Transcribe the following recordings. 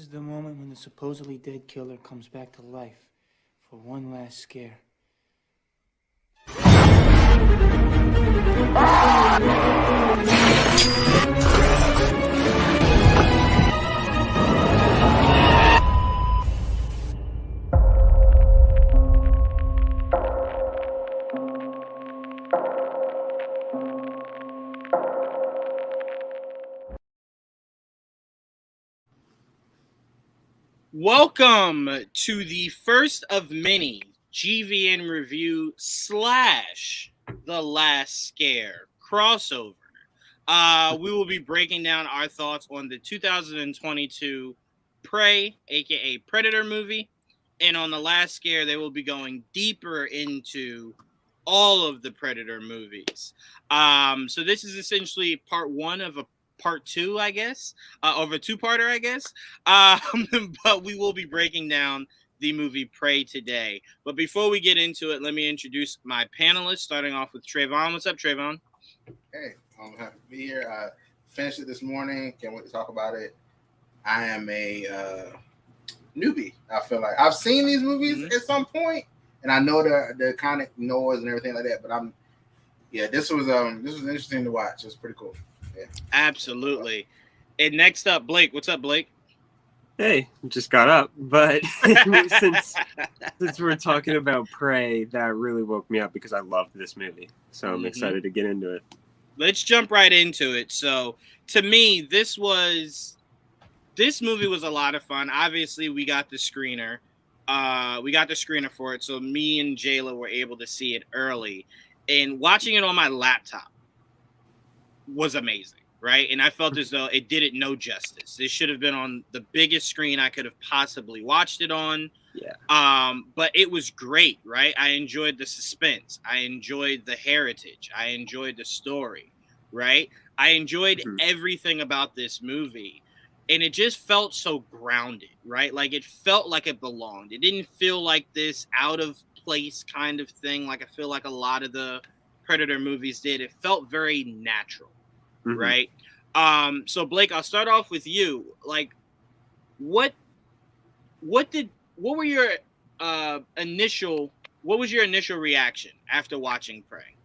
is the moment when the supposedly dead killer comes back to life for one last scare. Welcome to the first of many GVN review / The Last Scare crossover. We will be breaking down our thoughts on the 2022 Prey, aka Predator movie, and on The Last Scare, they will be going deeper into all of the Predator movies. So this is essentially part one of a part two, I guess, of a two-parter, I guess. But we will be breaking down the movie Prey today. But before we get into it, let me introduce my panelists, starting off with Trayvon. What's up, Trayvon? Hey, I'm happy to be here. I finished it this morning. Can't wait to talk about it. I am a newbie. I feel like I've seen these movies at some point, and I know the kind of noise and everything like that. But this was interesting to watch. It was pretty cool. Yeah. Absolutely. And next up, Blake. What's up, Blake? Hey, just got up, but since we're talking about Prey, that really woke me up because I loved this movie. So I'm excited to get into it. Let's jump right into it. So to me, this movie was a lot of fun. Obviously, we got the screener. For it. So me and Jayla were able to see it early. And watching it on my laptop was amazing, right? And I felt as though it did it no justice. It should have been on the biggest screen I could have possibly watched it on. Yeah. But it was great, right? I enjoyed the suspense. I enjoyed the heritage. I enjoyed the story, right? I enjoyed everything about this movie. And it just felt so grounded, right? Like it felt like it belonged. It didn't feel like this out of place kind of thing. Like I feel like a lot of the Predator movies did. It felt very natural, right? So Blake, I'll start off with you. Like, what was your initial reaction after watching Prey?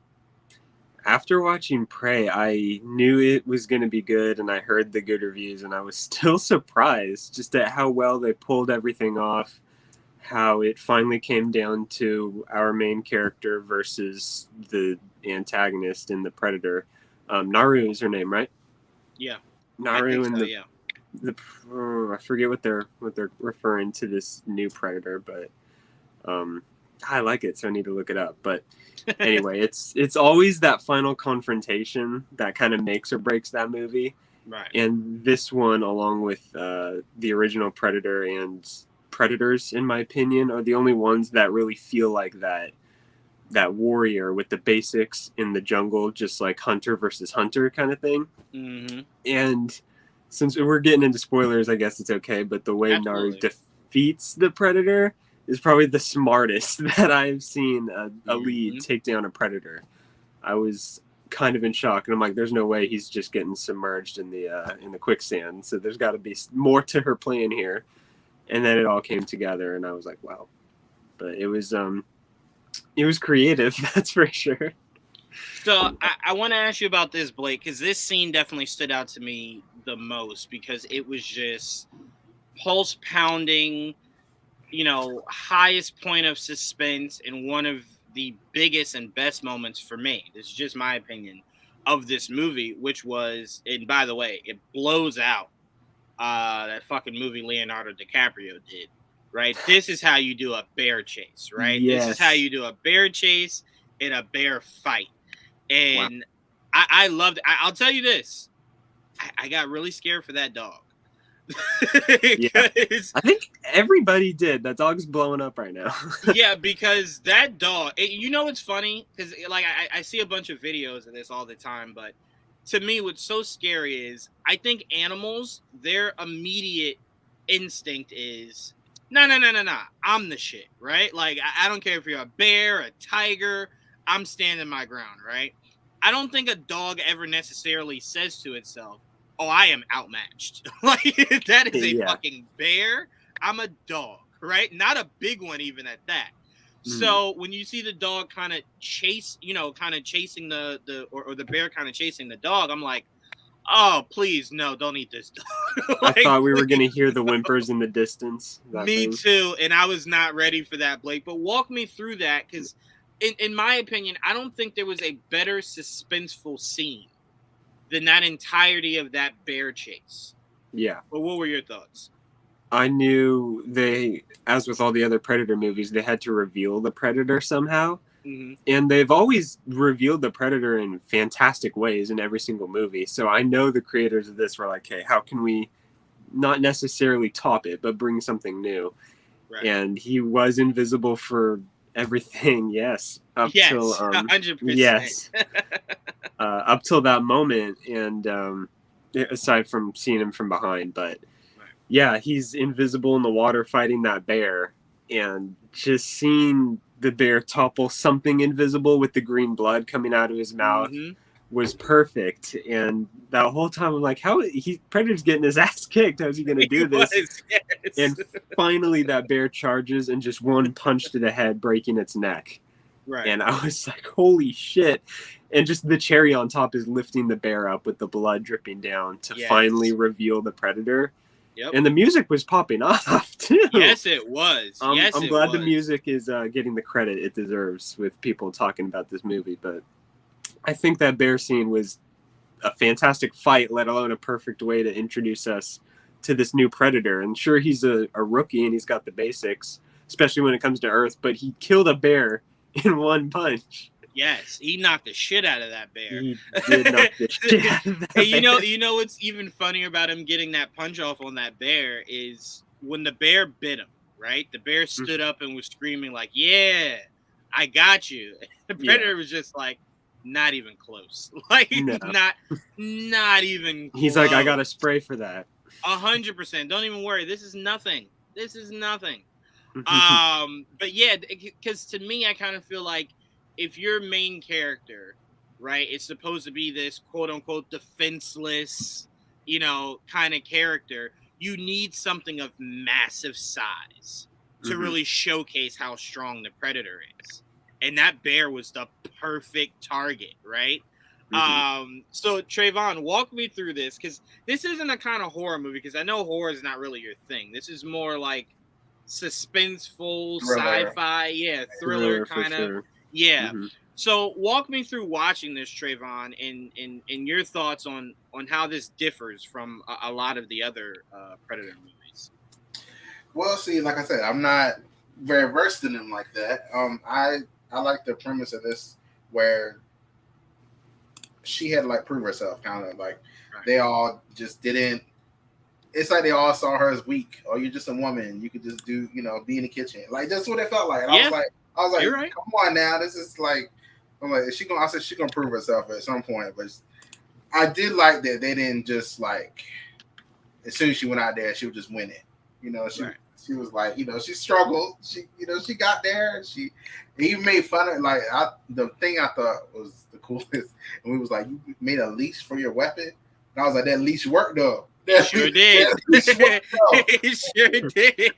After watching Prey, I knew it was going to be good, and I heard the good reviews, and I was still surprised just at how well they pulled everything off, how it finally came down to our main character versus the antagonist in the Predator. Naru is her name, right? Yeah. Naru and I forget what they're referring to this new Predator, but I like it, so I need to look it up. But anyway, it's always that final confrontation that kind of makes or breaks that movie. Right. And this one, along with the original Predator and Predators, in my opinion, are the only ones that really feel like that warrior with the basics in the jungle, just like hunter versus hunter kind of thing. And since we're getting into spoilers, I guess it's okay, but the way Naru defeats the Predator is probably the smartest that I've seen a lead take down a Predator. I was kind of in shock, and I'm like, there's no way he's just getting submerged in the quicksand, so there's got to be more to her plan here. And then it all came together, and I was like, wow. But it was creative, that's for sure. So I want to ask you about this, Blake, because this scene definitely stood out to me the most because it was just pulse pounding, highest point of suspense and one of the biggest and best moments for me. This is just my opinion of this movie, which was, and by the way, it blows out that fucking movie Leonardo DiCaprio did, right? This is how you do a bear chase, right? Yes. This is how you do a bear chase in a bear fight. And wow. I loved it. I'll tell you this. I got really scared for that dog. Yeah. I think everybody did. That dog's blowing up right now. Yeah, because that dog, it's funny because like I see a bunch of videos of this all the time, but to me, what's so scary is I think animals, their immediate instinct is, no, I'm the shit, right? Like, I don't care if you're a bear, a tiger, I'm standing my ground, right? I don't think a dog ever necessarily says to itself, oh, I am outmatched. Like that is a Yeah. fucking bear. I'm a dog, right? Not a big one even at that. Mhm. So when you see the dog kind of chase, kind of chasing or the bear kind of chasing the dog, I'm like, oh, please, no, don't eat this dog. I Like, thought we were going to please, hear the whimpers in the distance. That me thing. too, and I was not ready for that, Blake. But walk me through that, because in my opinion, I don't think there was a better suspenseful scene than that entirety of that bear chase. Yeah. But what were your thoughts? I knew they, as with all the other Predator movies, they had to reveal the Predator somehow. Mm-hmm. And they've always revealed the Predator in fantastic ways in every single movie. So I know the creators of this were like, hey, how can we not necessarily top it, but bring something new? Right. And he was invisible for everything, yes. Up Yes, till 100%. yes. Up till that moment, and aside from seeing him from behind, but yeah, he's invisible in the water fighting that bear, and just seeing the bear topple something invisible with the green blood coming out of his mouth was perfect. And that whole time I'm like, Predator's getting his ass kicked. How's he gonna do this? Yes. And finally that bear charges and just one punch to the head, breaking its neck. Right. And I was like, holy shit. And just the cherry on top is lifting the bear up with the blood dripping down to finally reveal the Predator. Yep. And the music was popping off too. Yes, it was. I'm glad the music is getting the credit it deserves with people talking about this movie. But I think that bear scene was a fantastic fight, let alone a perfect way to introduce us to this new Predator. And sure, he's a rookie and he's got the basics, especially when it comes to Earth, but he killed a bear in one punch. Yes, he knocked the shit out of that bear. He did knock the shit out of that bear. You know what's even funnier about him getting that punch off on that bear is when the bear bit him, right? The bear stood up and was screaming like, yeah, I got you. The Predator was just like, not even close. Like, not even close. He's like, I got a spray for that. 100%. Don't even worry. This is nothing. But yeah, because to me, I kind of feel like if your main character, right, is supposed to be this quote unquote defenseless, kind of character, you need something of massive size to really showcase how strong the Predator is. And that bear was the perfect target, right? So Trayvon, walk me through this, because this isn't a kind of horror movie, because I know horror is not really your thing. This is more like suspenseful, sci-fi, thriller kind of. Sure. Yeah. So walk me through watching this, Trayvon, and your thoughts on how this differs from a lot of the other Predator movies. Well, see, like I said, I'm not very versed in them like that. I like the premise of this where she had to like prove herself, kind of like they all just didn't. It's like they all saw her as weak. Oh, you're just a woman. You could just do, be in the kitchen. Like that's what it felt like. And I was like, right. Come on now. This is like, I'm like, I said she's gonna prove herself at some point. But I did like that they didn't just like, as soon as she went out there, she would just win it. She was like, she struggled. She got there. And she even made fun of like the thing I thought was the coolest. And we was like, you made a leash for your weapon. And I was like, that leash worked though. It sure did. It sure did.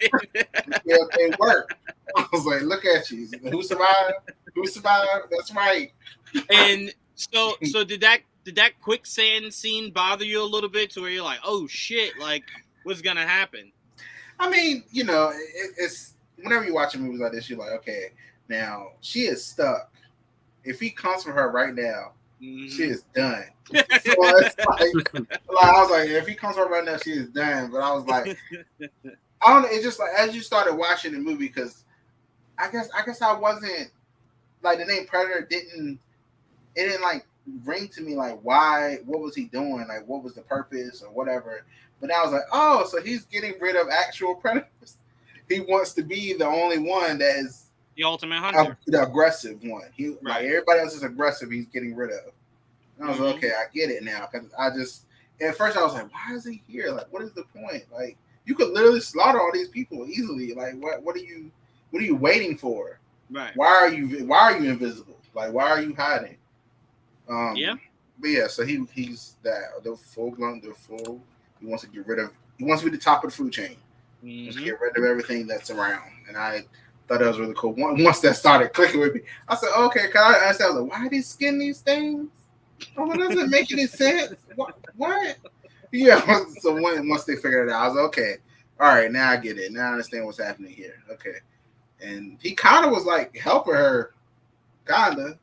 It worked. I was like, look at you. Who survived? That's right. And so did that quicksand scene bother you a little bit to where you're like, oh shit, like what's gonna happen? I mean, it's whenever you watch movies like this, you're like, okay, now she is stuck. If he comes for her right now, she is done. So it's like I was like, if he comes for her right now, she is done. But I was like, I don't know. It's just like as you started watching the movie, because I guess I wasn't like the name Predator didn't like ring to me like what was he doing, like what was the purpose or whatever. But I was like, oh, so he's getting rid of actual predators. He wants to be the only one that is the ultimate hunter, the aggressive one. Like everybody else is aggressive, he's getting rid of. And I was like, okay, I get it now. Because I just at first I was like, why is he here? Like, what is the point? Like, you could literally slaughter all these people easily. Like, what are you waiting for? Right. Why are you invisible? Like, why are you hiding? But yeah, so he's the full. He wants to get rid of. He wants to be the top of the food chain. He wants to get rid of everything that's around. And I thought that was really cool. Once that started clicking with me, I said, okay, cause I understand. I was like, why are they skin these things? Oh, it doesn't make any sense. What? Yeah. So once they figured it out, I was like, okay, all right, now I get it. Now I understand what's happening here. Okay. And he kind of was like helping her, kind of.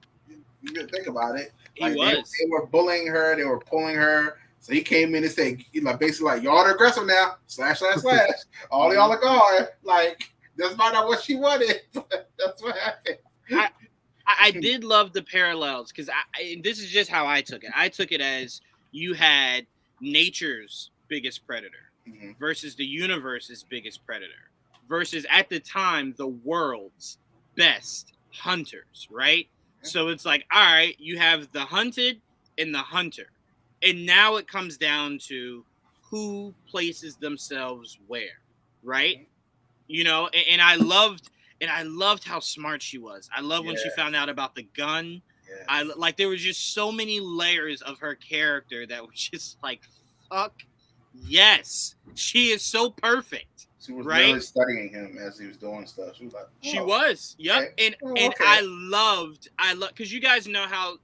You didn't think about it. Like they were bullying her. They were pulling her. So he came in and said, basically, like, y'all are aggressive now. Slash. All y'all are gone. Like, that's not what she wanted. That's what happened. I did love the parallels because this is just how I took it. I took it as you had nature's biggest predator versus the universe's biggest predator versus at the time the world's best hunters, right? So it's like, all right, you have the hunted and the hunter. And now it comes down to who places themselves where, right? You know, and I loved how smart she was. I love when she found out about the gun. Yes. There was just so many layers of her character that was just like, fuck yes, she is so perfect. She was really studying him as he was doing stuff. She was like, she was, yep. Okay. And I loved, because you guys know how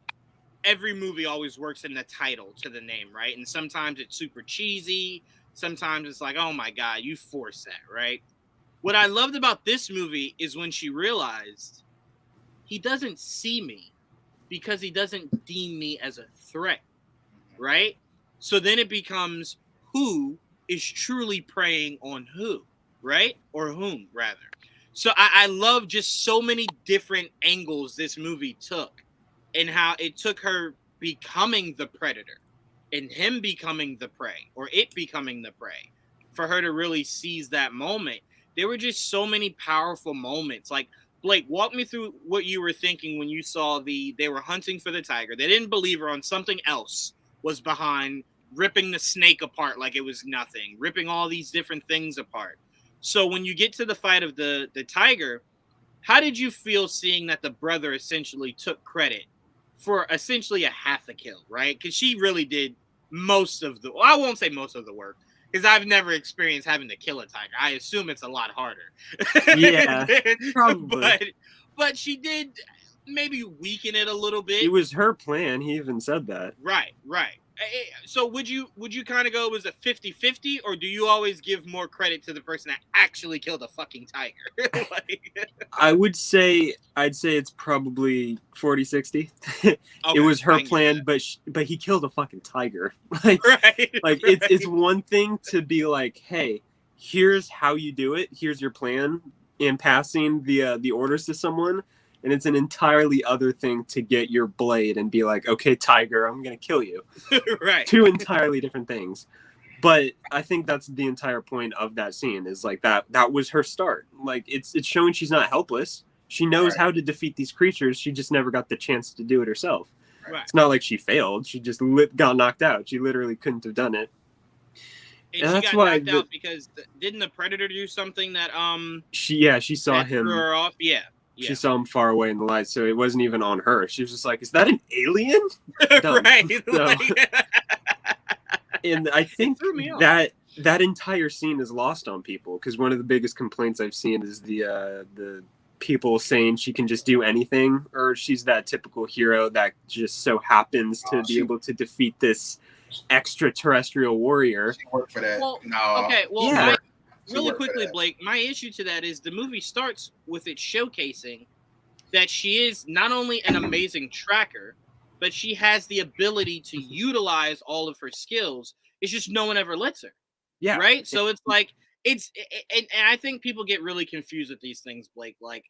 every movie always works in the title to the name, right? And sometimes it's super cheesy. Sometimes it's like, oh my God, you forced that, right? What I loved about this movie is when she realized he doesn't see me because he doesn't deem me as a threat, right? So then it becomes who is truly preying on who, right? Or whom, rather. So I love just so many different angles this movie took and how it took her becoming the predator and him becoming the prey or it becoming the prey for her to really seize that moment. There were just so many powerful moments. Like, Blake, walk me through what you were thinking when you saw they were hunting for the tiger. They didn't believe her on something else was behind ripping the snake apart like it was nothing, ripping all these different things apart. So when you get to the fight of the tiger, how did you feel seeing that the brother essentially took credit for essentially a half a kill, right? Because she really did most of the, well, I won't say most of the work, because I've never experienced having to kill a tiger. I assume it's a lot harder. Yeah, probably. But she did maybe weaken it a little bit. It was her plan. He even said that. Right. So would you kind of go, was it 50-50, or do you always give more credit to the person that actually killed a fucking tiger? I'd say it's probably 40-60. Okay, it was her plan, but he killed a fucking tiger. Right. It's one thing to be like, hey, here's how you do it. Here's your plan in passing the orders to someone. And it's an entirely other thing to get your blade and be like, okay, tiger, I'm going to kill you. Right. Two entirely different things. But I think that's the entire point of that scene is like that was her start. Like it's showing she's not helpless. She knows how to defeat these creatures. She just never got the chance to do it herself. Right. It's not like she failed. She just got knocked out. She literally couldn't have done it. And that's got why knocked out because didn't the predator do something that she saw him threw her off? Yeah. She saw him far away in the light, so it wasn't even on her. She was just like, is that an alien? Right. So, and I think that entire scene is lost on people, because one of the biggest complaints I've seen is the people saying she can just do anything, or she's that typical hero that just so happens to be able to defeat this extraterrestrial warrior. She worked for that. Well, no. Okay, well, yeah. Really quickly, Blake, my issue to that is the movie starts with it showcasing that she is not only an amazing tracker, but she has the ability to utilize all of her skills. It's just no one ever lets her. Yeah. Right? So it's like, and I think people get really confused with these things, Blake. Like,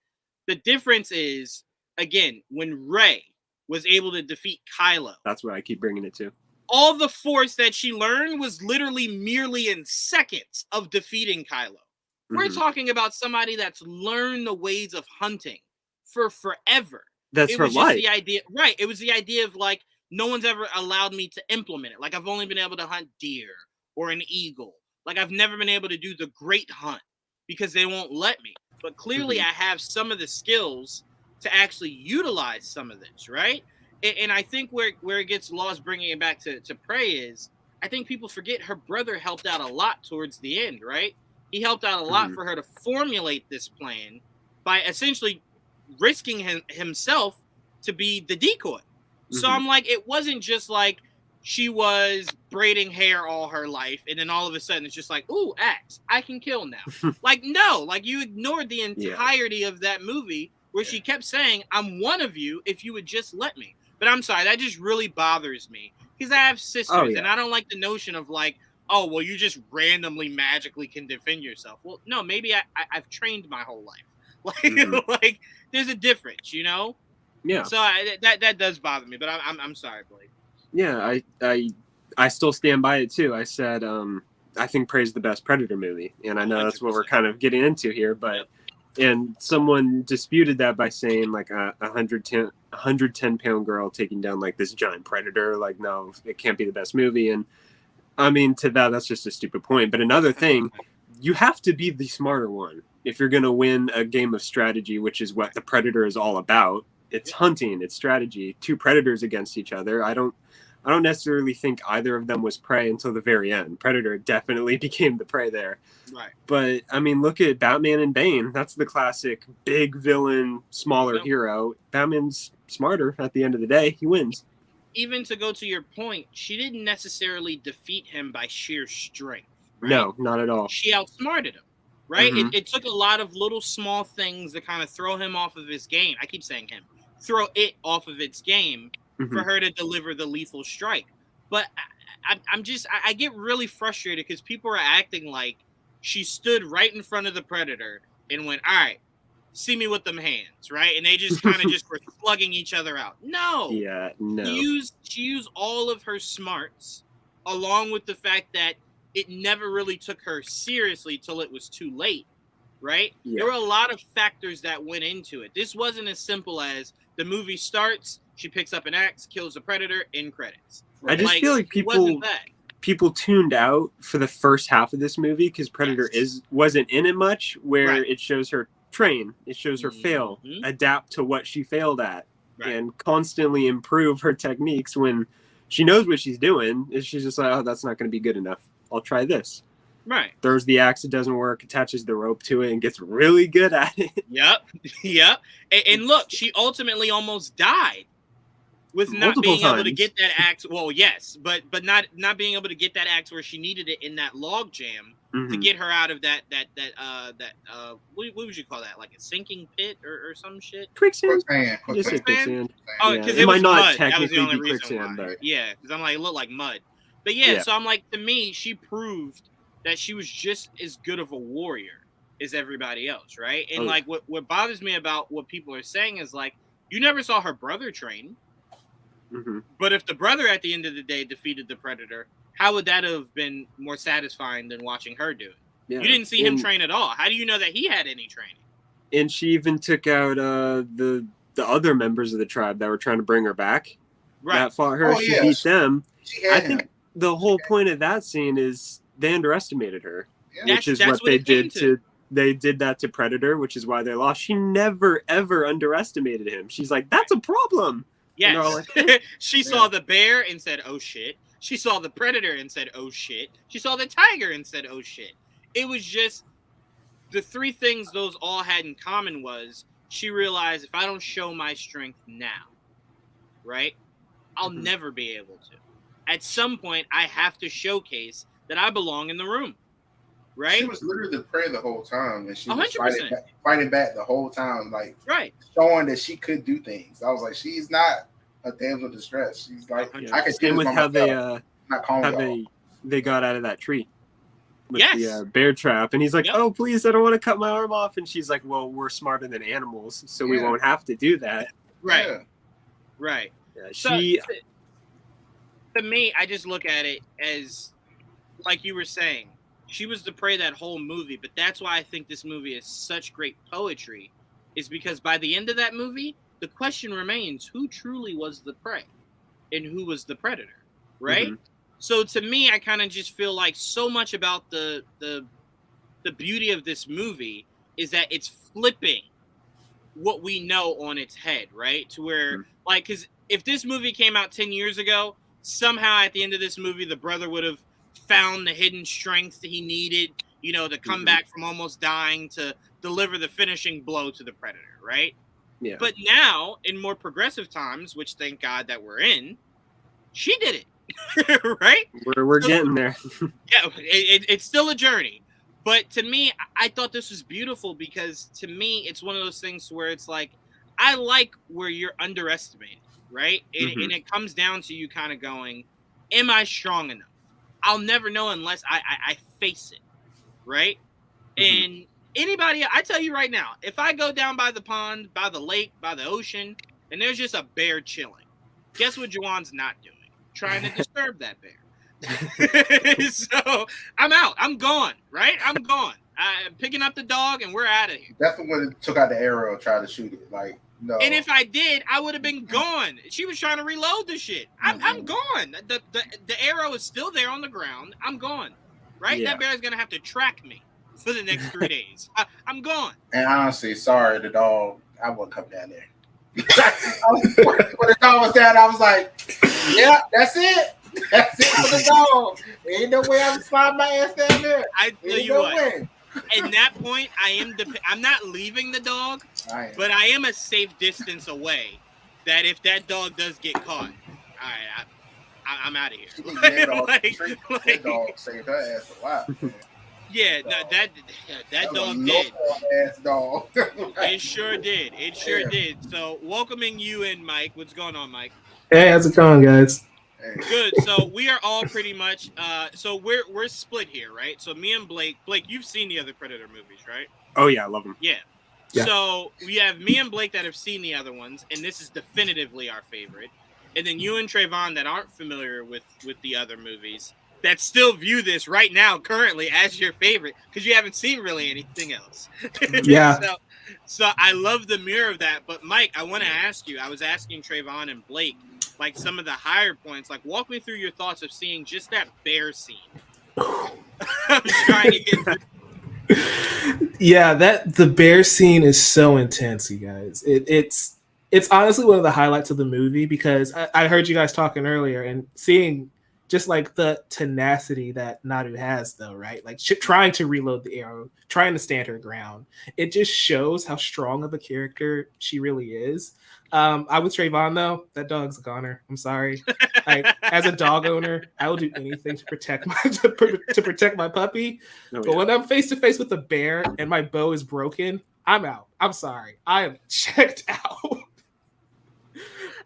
the difference is, again, when Rey was able to defeat Kylo. That's what I keep bringing it to. All the force that she learned was literally merely in seconds of defeating Kylo. Mm-hmm. We're talking about somebody that's learned the ways of hunting for forever. That's her life. The idea, right? It was the idea of like, no one's ever allowed me to implement it. Like, I've only been able to hunt deer or an eagle. Like, I've never been able to do the great hunt because they won't let me. But clearly I have some of the skills to actually utilize some of this, right? And I think where it gets lost, bringing it back to Prey, is I think people forget her brother helped out a lot towards the end, right? He helped out a lot for her to formulate this plan by essentially risking himself to be the decoy. So I'm like, it wasn't just like she was braiding hair all her life, and then all of a sudden it's just like, ooh, axe, I can kill now. Like, no, like you ignored the entirety of that movie where she kept saying, I'm one of you if you would just let me. But I'm sorry, that just really bothers me because I have sisters, and I don't like the notion of like, oh, well, you just randomly magically can defend yourself. Well, no, maybe I've trained my whole life. Like, like there's a difference, you know? Yeah. So that does bother me, but I'm sorry, Blake. Yeah, I still stand by it too. I said I think Prey's the best Predator movie, and I know 100%. That's what we're kind of getting into here, but and someone disputed that by saying like a 110-pound girl taking down like this giant predator, like no, it can't be the best movie. And I mean, to that's just a stupid point. But another thing, you have to be the smarter one if you're going to win a game of strategy, which is what the Predator is all about. It's hunting, it's strategy, two predators against each other. I don't necessarily think either of them was prey until the very end. Predator definitely became the prey there. Right. But, I mean, look at Batman and Bane. That's the classic big villain, smaller hero. Batman's smarter at the end of the day. He wins. Even to go to your point, she didn't necessarily defeat him by sheer strength. Right? No, not at all. She outsmarted him. Right? It took a lot of little small things to kind of throw him off of his game. I keep saying him. Throw it off of its game for her to deliver the lethal strike. But I get really frustrated because people are acting like she stood right in front of the Predator and went, all right, see me with them hands, right? And they just kind of just were slugging each other out. No. Yeah, no. She used all of her smarts along with the fact that it never really took her seriously till it was too late, right? Yeah. There were a lot of factors that went into it. This wasn't as simple as the movie starts, she picks up an axe, kills the Predator, end credits. I just feel like people tuned out for the first half of this movie because Predator wasn't in it much, where it shows her train, it shows her fail, adapt to what she failed at, and constantly improve her techniques when she knows what she's doing. She's just like, oh, that's not going to be good enough. I'll try this. Right. Throws the axe, it doesn't work, attaches the rope to it, and gets really good at it. Yep. And look, she ultimately almost died with not being able to get that axe. Well, yes, but not being able to get that axe where she needed it in that log jam to get her out of that what would you call that? Like a sinking pit or some shit? Quicksand. Quicksand. Oh, because it might not technically be quicksand, but because I'm like, it looked like mud. But so I'm like, to me, she proved that she was just as good of a warrior as everybody else, right? And like, what bothers me about what people are saying is like, you never saw her brother train. But if the brother at the end of the day defeated the Predator, how would that have been more satisfying than watching her do it? Yeah. You didn't see him train at all. How do you know that he had any training? And she even took out the other members of the tribe that were trying to bring her back. Right. That fought her. She beat them. I think the whole point of that scene is they underestimated her, which is what they did to. They did that to Predator, which is why they lost. She never ever underestimated him. She's like, that's a problem. Yes. Like, she saw the bear and said, oh shit. She saw the Predator and said, oh shit. She saw the tiger and said, oh shit. It was just the three things those all had in common was she realized if I don't show my strength now, right, I'll never be able to. At some point, I have to showcase that I belong in the room, right? She was literally the prey the whole time, and she was fighting back the whole time, like showing that she could do things. I was like, she's not a damsel in distress. She's like, 100%. I can see with how they got out of that tree with the bear trap, and he's like, oh, please, I don't want to cut my arm off, and she's like, well, we're smarter than animals, so we won't have to do that. Right. Yeah, to me, I just look at it as, like you were saying, she was the prey that whole movie, but that's why I think this movie is such great poetry, is because by the end of that movie, the question remains, who truly was the prey and who was the predator, right? So to me, I kind of just feel like so much about the beauty of this movie is that it's flipping what we know on its head, right? To where, like, because if this movie came out 10 years ago, somehow at the end of this movie, the brother would have found the hidden strength he needed, to come back from almost dying to deliver the finishing blow to the Predator, right? Yeah. But now, in more progressive times, which thank God that we're in, she did it, right? We're getting there. Yeah, it's still a journey. But to me, I thought this was beautiful because to me, it's one of those things where it's like, I like where you're underestimated, right? And it comes down to you kind of going, am I strong enough? I'll never know unless I face it, right? And anybody, I tell you right now, if I go down by the pond, by the lake, by the ocean, and there's just a bear chilling, guess what Juwan's not doing? Trying to disturb that bear. So I'm out. I'm gone, right? I'm gone. I'm picking up the dog and we're out of here. Definitely would have took out the arrow and tried to shoot it. Like, no. And if I did, I would have been gone. She was trying to reload the shit. I'm gone. The arrow is still there on the ground. I'm gone. Right? Yeah. That bear is going to have to track me for the next 3 days. I'm gone. And honestly, sorry, the dog, I wouldn't come down there. When the dog was down, I was like, yeah, that's it. That's it for the dog. Ain't no way I'm sliding my ass down there. I tell you what. At that point, I'm not leaving the dog, but I am a safe distance away. That if that dog does get caught, all right, I'm out of here. That dog saved her ass a lot. Man. Yeah, that dog did. Ass dog. It sure did. It sure did. So, welcoming you in, Mike. What's going on, Mike? Hey, how's it going, guys? Good. So we are all pretty much. So we're split here, right? So me and Blake. Blake, you've seen the other Predator movies, right? Oh yeah, I love them. Yeah. So we have me and Blake that have seen the other ones, and this is definitively our favorite. And then you and Trayvon that aren't familiar with the other movies that still view this right now, currently, as your favorite because you haven't seen really anything else. Yeah. So I love the mirror of that. But Mike, I want to ask you. I was asking Trayvon and Blake, like some of the higher points. Like, walk me through your thoughts of seeing just that bear scene. I'm trying to get. Yeah, the bear scene is so intense, you guys. It's honestly one of the highlights of the movie because I heard you guys talking earlier and seeing just like the tenacity that Naru has, though, right? Like trying to reload the arrow, trying to stand her ground. It just shows how strong of a character she really is. I would Trayvon though. That dog's a goner. I'm sorry. As a dog owner, I will do anything to protect my puppy. But when I'm face to face with a bear and my bow is broken, I'm out. I'm sorry. I am checked out.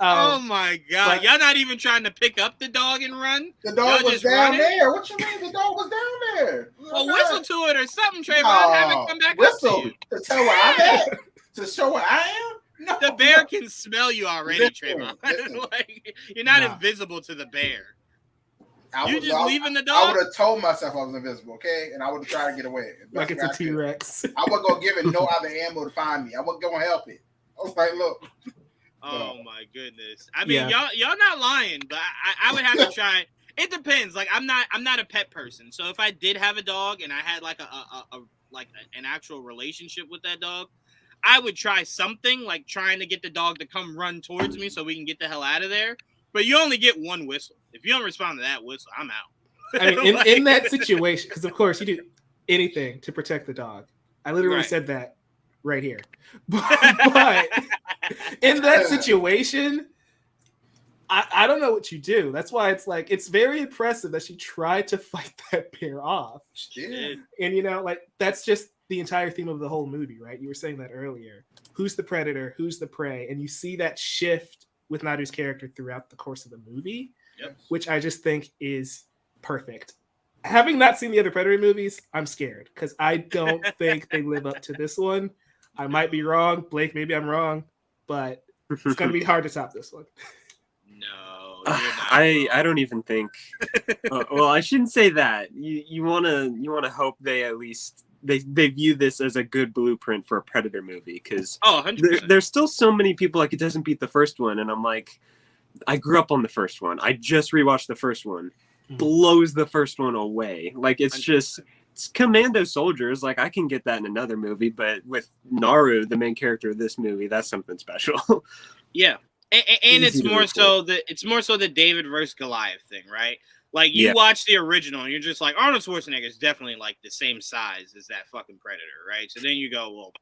Oh my god! Y'all not even trying to pick up the dog and run? The dog was down there. What you mean? The dog was down there. Well, whistle to it or something, Trayvon. Have it come back whistle up to you. To tell where I'm at. To show where I am. No, the bear can smell you already, Trayvon. Like, you're not invisible to the bear. Leaving the dog? I would have told myself I was invisible, okay? And I would have tried to get away. Like it's a T-Rex. I wasn't going to give it no other ammo to find me. I wasn't going to help it. I was like, look. Oh, my goodness. I mean, y'all not lying, but I would have to try. It depends. Like, I'm not a pet person. So if I did have a dog and I had like an actual relationship with that dog, I would try something like trying to get the dog to come run towards me so we can get the hell out of there. But you only get one whistle. If you don't respond to that whistle, I'm out. I mean, in that situation, because of course you do anything to protect the dog. I literally said that right here. But in that situation, I don't know what you do. That's why it's very impressive that she tried to fight that bear off. She did. And that's just the entire theme of the whole movie, right? You were saying that earlier. Who's the predator? Who's the prey? And you see that shift with Nadu's character throughout the course of the movie, which I just think is perfect. Having not seen the other Predator movies, I'm scared because I don't think they live up to this one. I might be wrong. Blake, maybe I'm wrong, but it's going to be hard to top this one. No, I don't even think. Well, I shouldn't say that. You wanna hope they at least they view this as a good blueprint for a Predator movie because there's still so many people like it doesn't beat the first one, and I'm like, I grew up on the first one. I just rewatched the first one. Blows the first one away. Like it's commando soldiers. Like I can get that in another movie, but with Naru, the main character of this movie, that's something special. Yeah. And it's Easy to more root so the David versus Goliath thing, right? Like you Yeah. watch the original and you're just like, Arnold Schwarzenegger is definitely like the same size as that fucking Predator, right? So then you go, well,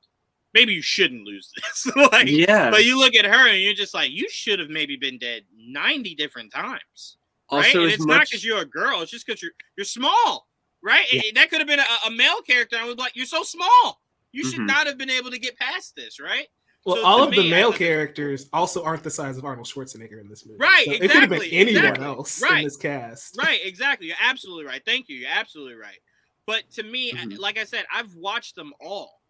maybe you shouldn't lose this. Like, Yeah. but you look at her and you're just like, you should have maybe been dead 90 different times, right? Also, And as it's not much because you're a girl; it's just because you're small, right? Yeah. That could have been a male character. I was like, you're so small, you should Mhm. not have been able to get past this, right? Well, So all to of the me, male I- characters also aren't the size of Arnold Schwarzenegger in this movie. Right, So it could have been exactly, anyone exactly. else Right. in this cast. Right, exactly. You're absolutely right. Thank you. You're absolutely right. But to me, Mhm. like I said, I've watched them all,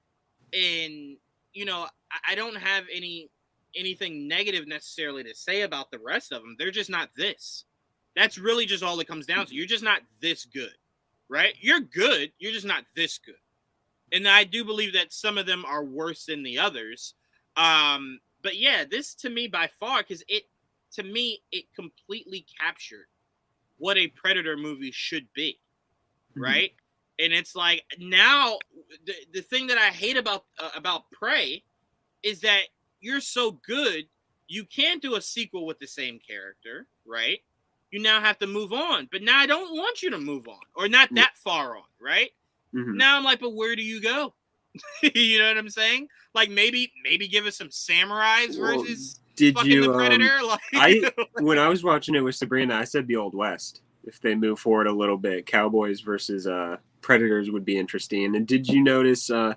and you know, I don't have anything negative necessarily to say about the rest of them. They're just not this. That's really just all it comes down to. You're just not this good, right? You're good. You're just not this good. And I do believe that some of them are worse than the others. But yeah, this to me by far, because it completely captured what a Predator movie should be, right? And it's like now the thing that I hate about Prey is that you're so good, you can't do a sequel with the same character, right? You now have to move on, but now I don't want you to move on or not that far on, right? Mhm. Now I'm like, but where do you go? You know what I'm saying? Like maybe give us some samurais Well, versus did fucking you? the Predator. When I was watching it with Sabrina, I said the Old West. If they move forward a little bit, Cowboys versus Predators would be interesting. And did you notice? So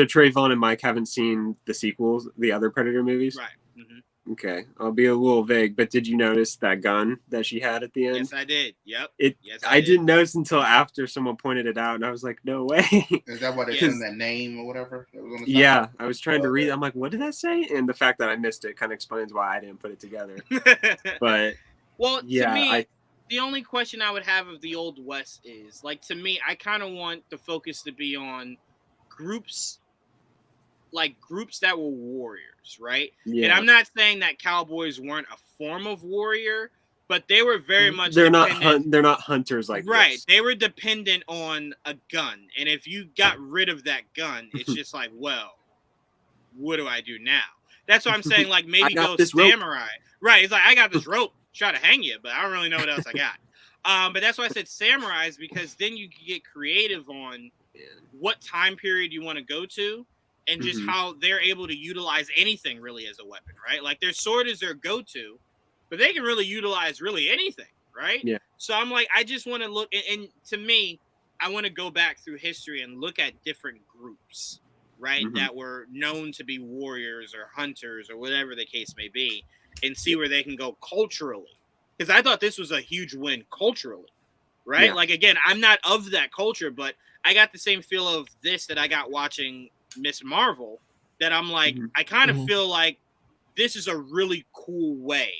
Trayvon and Mike haven't seen the sequels, the other Predator movies. Right. Mm-hmm. Okay, I'll be a little vague, but did you notice that gun that she had at the end? Yes, I did. Yep. Yes, I didn't notice until after someone pointed it out, and I was like, "No way!" Is that what it's in that name or whatever? That was on the side? Yeah, I was trying to read. I'm like, "What did that say?" And the fact that I missed it kind of explains why I didn't put it together. But well, yeah, to me, the only question I would have of the Old West is like, to me, I kind of want the focus to be on groups that were warriors, right? yeah, And I'm not saying that cowboys weren't a form of warrior, but they were very much they're dependent. not they're not hunters like Right. this. They were dependent on a gun. And if you got rid of that gun, it's just like, well, what do I do now? That's what I'm saying. Like maybe go samurai. Right. It's like, I got this rope, try to hang you, but I don't really know what else I got. But that's why I said samurais, because then you can get creative on what time period you want to go to and just how they're able to utilize anything really as a weapon, right? Like their sword is their go-to, but they can really utilize really anything, right? Yeah. So I'm like, I just want to look, and to me, I want to go back through history and look at different groups, right, that were known to be warriors or hunters or whatever the case may be, and see where they can go culturally. Because I thought this was a huge win culturally, right? Yeah. Like, again, I'm not of that culture, but I got the same feel of this that I got watching Miss Marvel, that I'm like, I kind of feel like this is a really cool way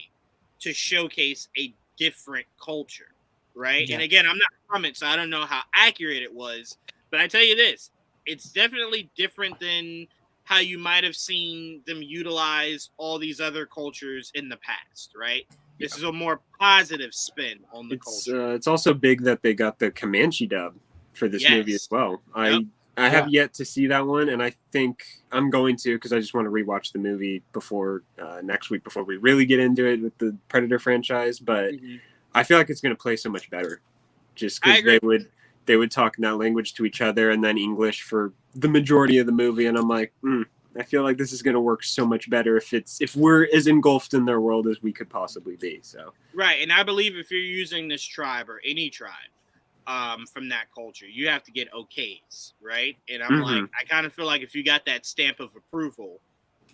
to showcase a different culture, right? Yeah. And again, I'm not from it, so I don't know how accurate it was, but I tell you this, it's definitely different than how you might have seen them utilize all these other cultures in the past, right? This is a more positive spin on the culture. It's also big that they got the Comanche dub for this movie as well. I have yet to see that one, and I think I'm going to, because I just want to rewatch the movie before next week, before we really get into it with the Predator franchise. But I feel like it's going to play so much better, just because they would talk in that language to each other, and then English for the majority of the movie. And I'm like, I feel like this is going to work so much better if we're as engulfed in their world as we could possibly be. So right, and I believe if you're using this tribe or any tribe, from that culture, you have to get okays, right? And I'm like, I kind of feel like if you got that stamp of approval,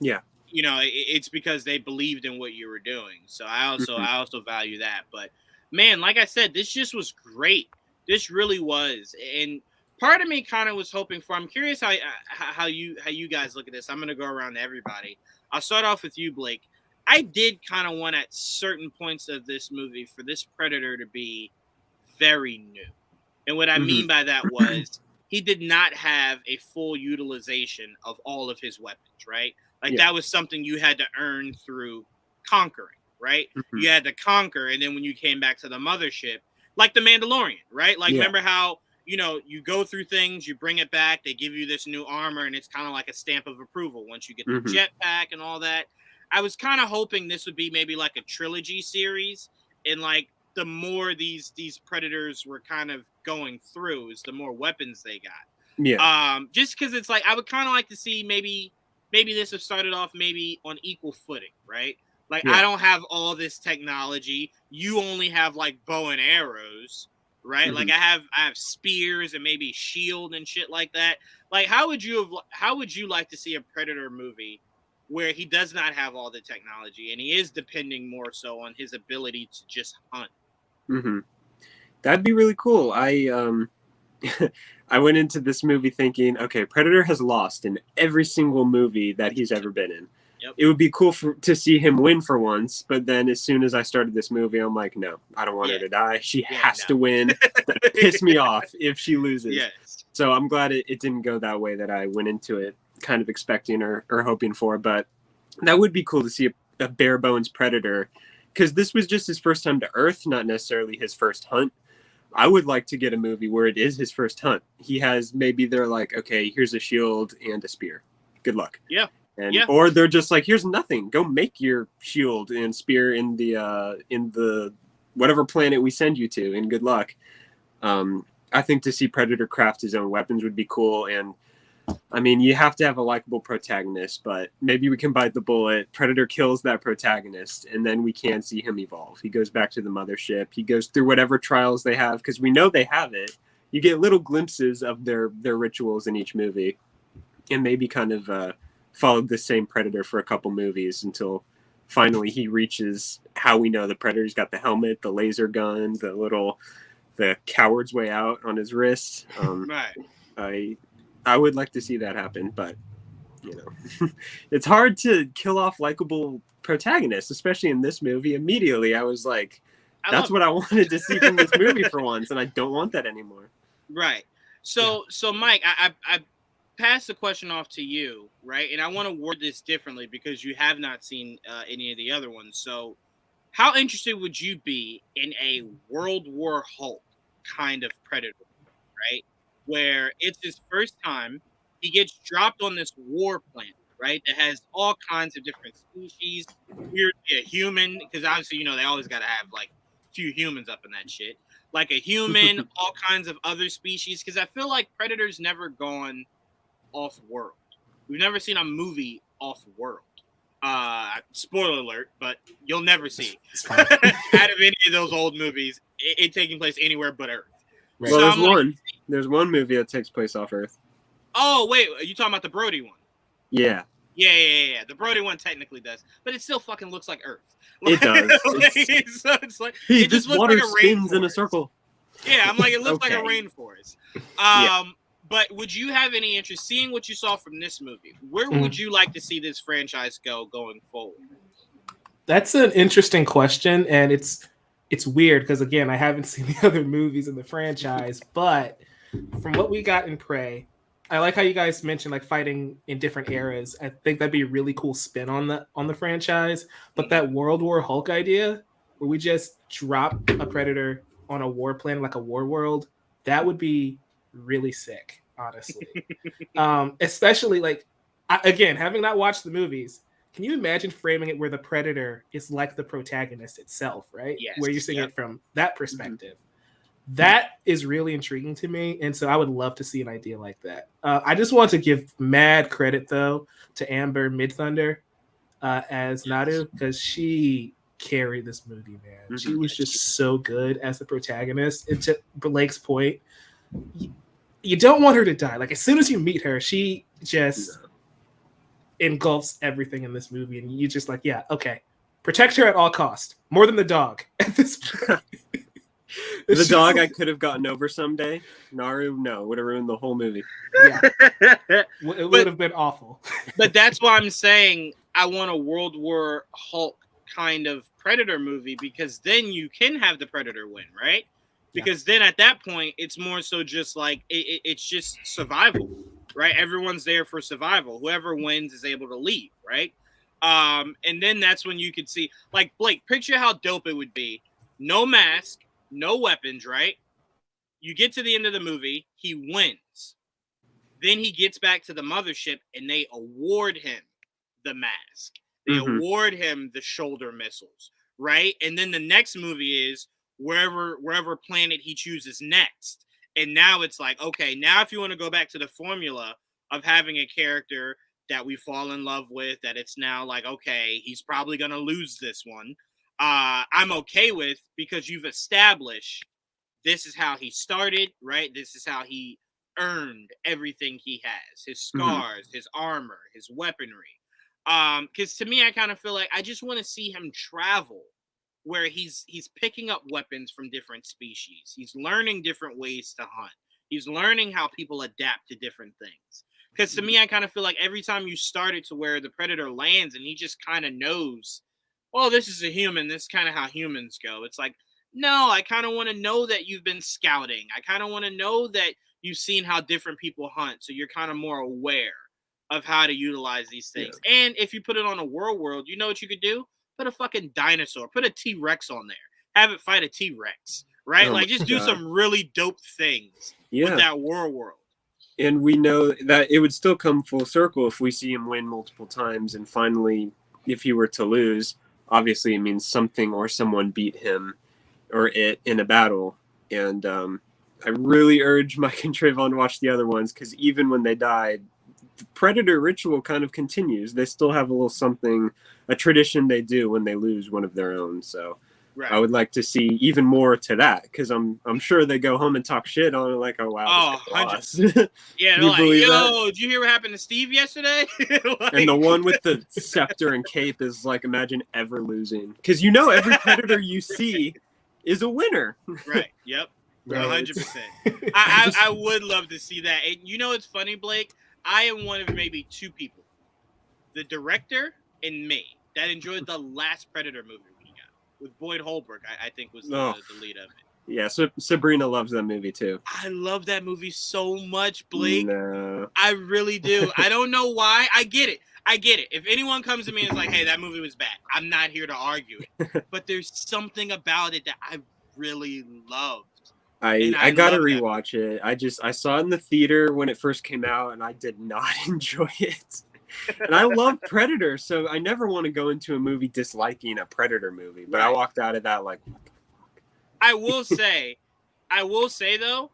you know, it's because they believed in what you were doing. So I also value that. But man, like I said, this just was great. This really was. And part of me kind of was hoping for, I'm curious how you guys look at this. I'm going to go around to everybody. I'll start off with you, Blake. I did kind of want at certain points of this movie for this Predator to be very new. And what I mean by that was he did not have a full utilization of all of his weapons, right? Like that was something you had to earn through conquering, right? You had to conquer, and then when you came back to the mothership, like the Mandalorian, right? Like remember how, you know, you go through things, you bring it back, they give you this new armor, and it's kind of like a stamp of approval once you get the jetpack and all that. I was kind of hoping this would be maybe like a trilogy series, and like the more these predators were kind of going through, is the more weapons they got. Yeah. Just because it's like I would kind of like to see maybe this have started off maybe on equal footing, right? Like I don't have all this technology. You only have like bow and arrows, right? Like I have spears and maybe shield and shit like that. Like how would you like to see a Predator movie where he does not have all the technology and he is depending more so on his ability to just hunt? That'd be really cool. I went into this movie thinking, okay, Predator has lost in every single movie that he's ever been in. Yep. It would be cool to see him win for once, but then as soon as I started this movie, I'm like, no, I don't want her to die. She has to win. That pissed me off if she loses. Yes. So I'm glad it didn't go that way, that I went into it kind of expecting or hoping for. But that would be cool to see a bare bones Predator, because this was just his first time to Earth, not necessarily his first hunt. I would like to get a movie where it is his first hunt. He has, maybe they're like, okay, here's a shield and a spear. Good luck. Yeah. Or they're just like, here's nothing. Go make your shield and spear in the whatever planet we send you to, and good luck. I think to see Predator craft his own weapons would be cool. And I mean, you have to have a likable protagonist, but maybe we can bite the bullet. Predator kills that protagonist, and then we can see him evolve. He goes back to the mothership. He goes through whatever trials they have, because we know they have it. You get little glimpses of their rituals in each movie, and maybe kind of followed the same Predator for a couple movies until finally he reaches how we know the Predator's got the helmet, the laser gun, the coward's way out on his wrist. Right. I would like to see that happen, but you know, it's hard to kill off likable protagonists, especially in this movie. Immediately, I was like, that's what I wanted to see from this movie for once, and I don't want that anymore. Right. So Mike, I pass the question off to you, right? And I want to word this differently because you have not seen any of the other ones. So how interested would you be in a World War Hulk kind of Predator, right? Where it's his first time, he gets dropped on this war planet, right? That has all kinds of different species. Weirdly, a human, because obviously, you know, they always got to have like a few humans up in that shit. Like a human, all kinds of other species. Because I feel like Predator's never gone off world. We've never seen a movie off world. Spoiler alert, but you'll never see out of any of those old movies it taking place anywhere but Earth. Right. Well, so there's one movie that takes place off Earth. Oh wait, are you talking about the Brody one? Yeah. Yeah. The Brody one technically does, but it still fucking looks like Earth. It does. It's like hey, this water like spins in a circle. Yeah, I'm like, it looks like a rainforest. But would you have any interest, seeing what you saw from this movie, where would you like to see this franchise go going forward? That's an interesting question, and it's weird because, again, I haven't seen the other movies in the franchise, but from what we got in Prey, I like how you guys mentioned like fighting in different eras. I think that'd be a really cool spin on the franchise. But that World War Hulk idea, where we just drop a Predator on a war planet, like a war world, that would be really sick, honestly. Especially like, again, having not watched the movies, can you imagine framing it where the Predator is like the protagonist itself, right? Yes. Where you're seeing it from that perspective. That is really intriguing to me, and so I would love to see an idea like that. I just want to give mad credit, though, to Amber Midthunder as Nadu, because she carried this movie, man. She was just so good as the protagonist. And to Blake's point, you don't want her to die. Like, as soon as you meet her, she just engulfs everything in this movie, and you just like, yeah, okay. Protect her at all costs. More than the dog at this point. The dog I could have gotten over someday. Naru, no, would have ruined the whole movie. Yeah. It would have been awful. But that's why I'm saying I want a World War Hulk kind of Predator movie, because then you can have the Predator win, right? Because then at that point, it's more so just like, it's just survival, right? Everyone's there for survival. Whoever wins is able to leave, right? And then that's when you could see, like, Blake, picture how dope it would be. No mask, no weapons, right? You get to the end of the movie, he wins. Then he gets back to the mothership and they award him the mask. They Mhm. award him the shoulder missiles, right? And then the next movie is wherever planet he chooses next. And now it's like, okay, now if you want to go back to the formula of having a character that we fall in love with, that it's now like, okay, he's probably gonna lose this one. I'm okay with, because you've established this is how he started, right? This is how he earned everything he has, his scars, his armor, his weaponry. Because to me, I kind of feel like I just want to see him travel, where he's picking up weapons from different species. He's learning different ways to hunt. He's learning how people adapt to different things. Because to me, I kind of feel like every time you start it to where the predator lands and he just kind of knows, well, this is a human. This is kind of how humans go. It's like, no, I kind of want to know that you've been scouting. I kind of want to know that you've seen how different people hunt. So you're kind of more aware of how to utilize these things. Yeah. And if you put it on a world, you know what you could do? Put a fucking dinosaur, put a T-Rex on there. Have it fight a T-Rex, right? Oh Like, my just do God. some really dope things Yeah. with that world. And we know that it would still come full circle if we see him win multiple times, and finally, if he were to lose, obviously it means something or someone beat him or it in a battle. And I really urge Mike and Trayvon to watch the other ones, because even when they died, the predator ritual kind of continues. They still have a little something, a tradition they do when they lose one of their own. So Right. I would like to see even more to that, because I'm sure they go home and talk shit on it, like, oh wow, this guy lost. Yeah, they're You like, believe yo, did you hear what happened to Steve yesterday? Like, And the one with the scepter and cape is like, imagine ever losing, because you know every predator you see is a winner. right, yep, Right. 100%. I would love to see that. And you know what's funny, Blake? I am one of maybe two people, the director and me, that enjoyed the last Predator movie we got with Boyd Holbrook. I think was the lead of it. Yeah, so Sabrina loves that movie too. I love that movie so much, Blake. No. I really do. I don't know why. I get it. If anyone comes to me and is like, hey, that movie was bad, I'm not here to argue it. But there's something about it that I really loved. I gotta rewatch it. I saw it in the theater when it first came out, and I did not enjoy it. And I love Predator, so I never want to go into a movie disliking a Predator movie. But I walked out of that like, I will say though,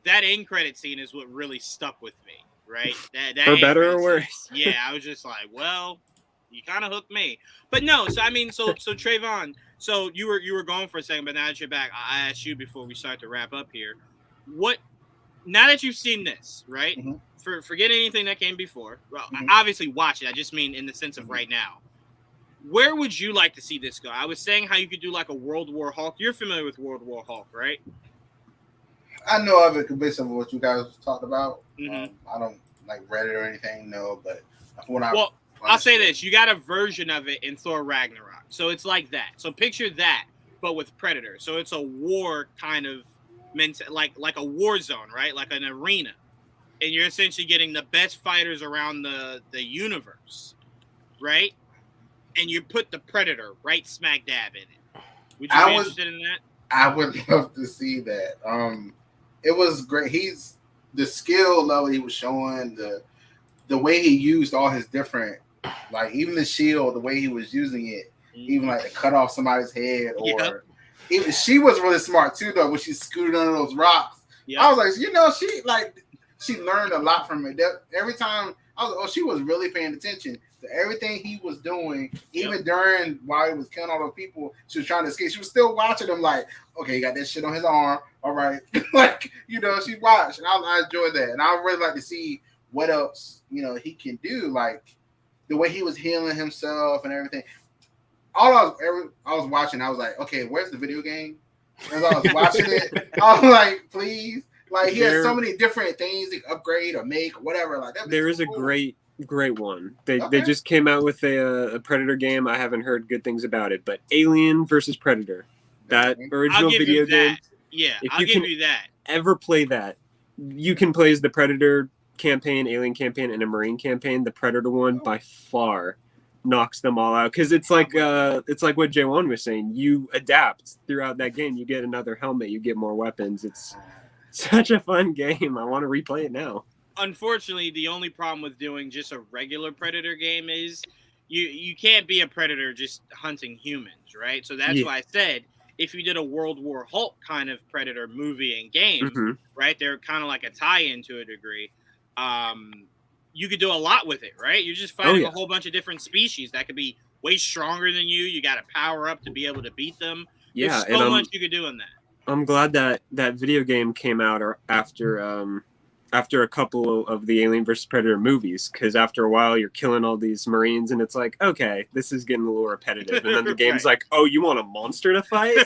that end credit scene is what really stuck with me, right? That for better or worse. Yeah, I was just like, well, you kind of hooked me. But no, so I mean, so Trayvon, so you were gone for a second, but now that you're back, I asked you before we start to wrap up here, now that you've seen this, right? Mm-hmm. Forget anything that came before. Well, obviously watch it. I just mean in the sense of right now. Where would you like to see this go? I was saying how you could do like a World War Hulk. You're familiar with World War Hulk, right? I know of it based on what you guys talked about. Mm-hmm. I don't like Reddit or anything, no, but I'll say this. You got a version of it in Thor Ragnarok. So it's like that. So picture that, but with Predator. So it's a war kind of like a war zone, right? Like an arena. And you're essentially getting the best fighters around the universe, right? And you put the Predator right smack dab in it. Would you be interested in that? I would love to see that. It was great. The skill level he was showing, the way he used all his different, like even the shield, the way he was using it, even like to cut off somebody's head, or even she was really smart too though when she scooted under those rocks. Yep. I was like, she learned a lot from it. Every time I was like, oh, she was really paying attention to everything he was doing, even during while he was killing all those people. She was trying to escape. She was still watching him like, okay, he got that shit on his arm. All right. Like, she watched, and I enjoyed that. And I would really like to see what else, he can do. Like the way he was healing himself and everything. I was watching, I was like, okay, where's the video game? As I was watching it, I was like, please. Like he has so many different things to upgrade or make, whatever. Like that. There is a great one. They just came out with a Predator game. I haven't heard good things about it, but Alien versus Predator, that original video game. Yeah, I'll give you that. Ever play that? You can play as the Predator campaign, Alien campaign, and a Marine campaign. The Predator one by far knocks them all out, because it's like what Jay-Wan was saying. You adapt throughout that game. You get another helmet. You get more weapons. It's such a fun game. I want to replay it now. Unfortunately, the only problem with doing just a regular Predator game is you can't be a predator just hunting humans, right? So that's why I said if you did a World War Hulk kind of predator movie and game, right? They're kind of like a tie-in to a degree. You could do a lot with it, right? You're just fighting a whole bunch of different species that could be way stronger than you. You got to power up to be able to beat them. Yeah, There's so much you could do in that. I'm glad that video game came out after a couple of the Alien vs. Predator movies, because after a while you're killing all these Marines and it's like, okay, this is getting a little repetitive. And then the game's like, oh, you want a monster to fight?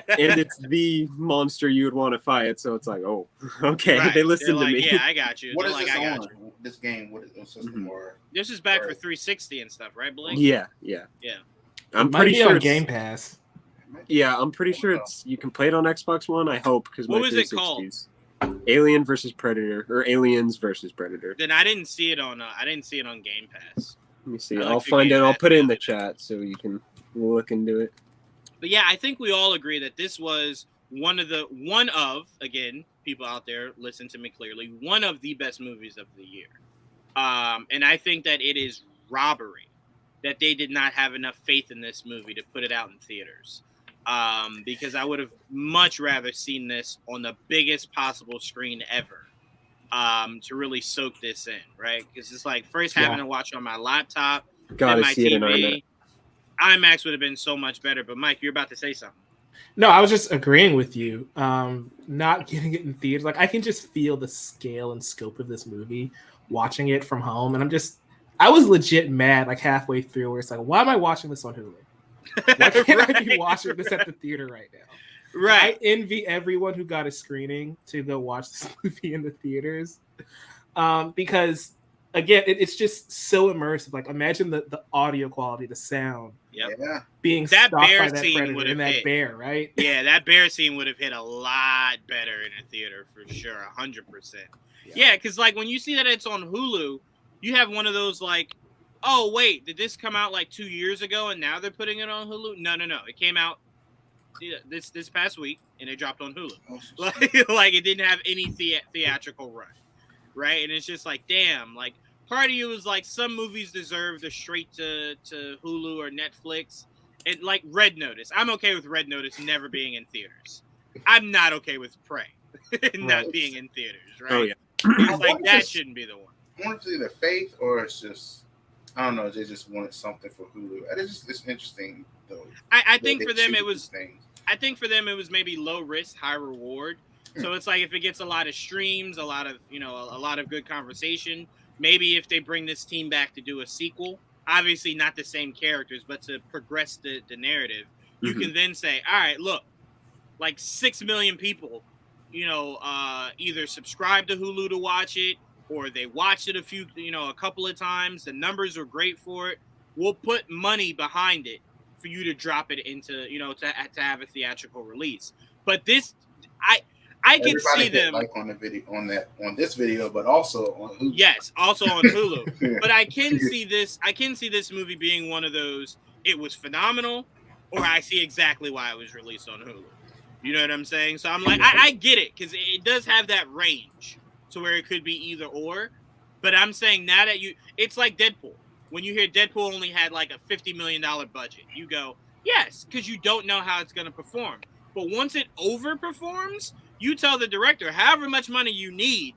And it's the monster you would want to fight. So it's like, oh, okay, they listened to me. Yeah, I got you. What is like, this I got on? you. This game, what is the system or? This is back for 360 and stuff, right, Blake? Yeah. I'm Might pretty be sure on it's Game Pass. Yeah, I'm pretty sure you can play it on Xbox One. I hope because what was it called? Alien versus Predator or Aliens versus Predator. Then I didn't see it on Game Pass. Let me see. I'll find it. I'll put it in the chat so you can look into it. But yeah, I think we all agree that this was one of again, people out there listen to me clearly, one of the best movies of the year. And I think that it is robbery that they did not have enough faith in this movie to put it out in theaters. Because I would have much rather seen this on the biggest possible screen ever to really soak this in, right? Because it's like first having to watch on my laptop, gotta my see TV. it in IMAX. IMAX would have been so much better. But Mike, you're about to say something. No, I was just agreeing with you. Not getting it in theaters, like I can just feel the scale and scope of this movie watching it from home, and I was legit mad like halfway through where it's like, why am I watching this on Hulu? Why can't I be watching this at the theater right now? Right. I envy everyone who got a screening to go watch this movie in the theaters. Because again, it's just so immersive. Like imagine the audio quality, the sound. Yep. Yeah. Being that stopped bear by that scene predator would have and that hit. bear, right? Yeah, that bear scene would have hit a lot better in a theater for sure, 100%. Yeah, because like when you see that it's on Hulu, you have one of those like, oh wait, did this come out like 2 years ago and now they're putting it on Hulu? No. It came out this past week and it dropped on Hulu. Like it didn't have any theatrical run, right? And it's just like, damn, like part of you is like some movies deserve the straight to Hulu or Netflix. And like Red Notice, I'm okay with Red Notice never being in theaters. I'm not okay with Prey not being in theaters, right? Oh yeah, it's like that shouldn't be the one. I wonder if it's either faith or it's just, I don't know, they just wanted something for Hulu. It's interesting though. I think for them it was. I think for them it was maybe low risk, high reward. So it's like if it gets a lot of streams, a lot of good conversation. Maybe if they bring this team back to do a sequel, obviously not the same characters, but to progress the narrative, you can then say, all right, look, like 6 million people, either subscribe to Hulu to watch it or they watched it a couple of times. The numbers are great for it. We'll put money behind it for you to drop it into, to have a theatrical release. But this, I can see them like on the video on this video, but also on Hulu. Yes, also on Hulu. But I can see this movie being one of those. It was phenomenal, or I see exactly why it was released on Hulu. You know what I'm saying? So I'm like, I get it because it does have that range to where it could be either or. But I'm saying now that it's like Deadpool. When you hear Deadpool only had like a $50 million budget, you go, yes, because you don't know how it's going to perform. But once it overperforms, you tell the director, however much money you need,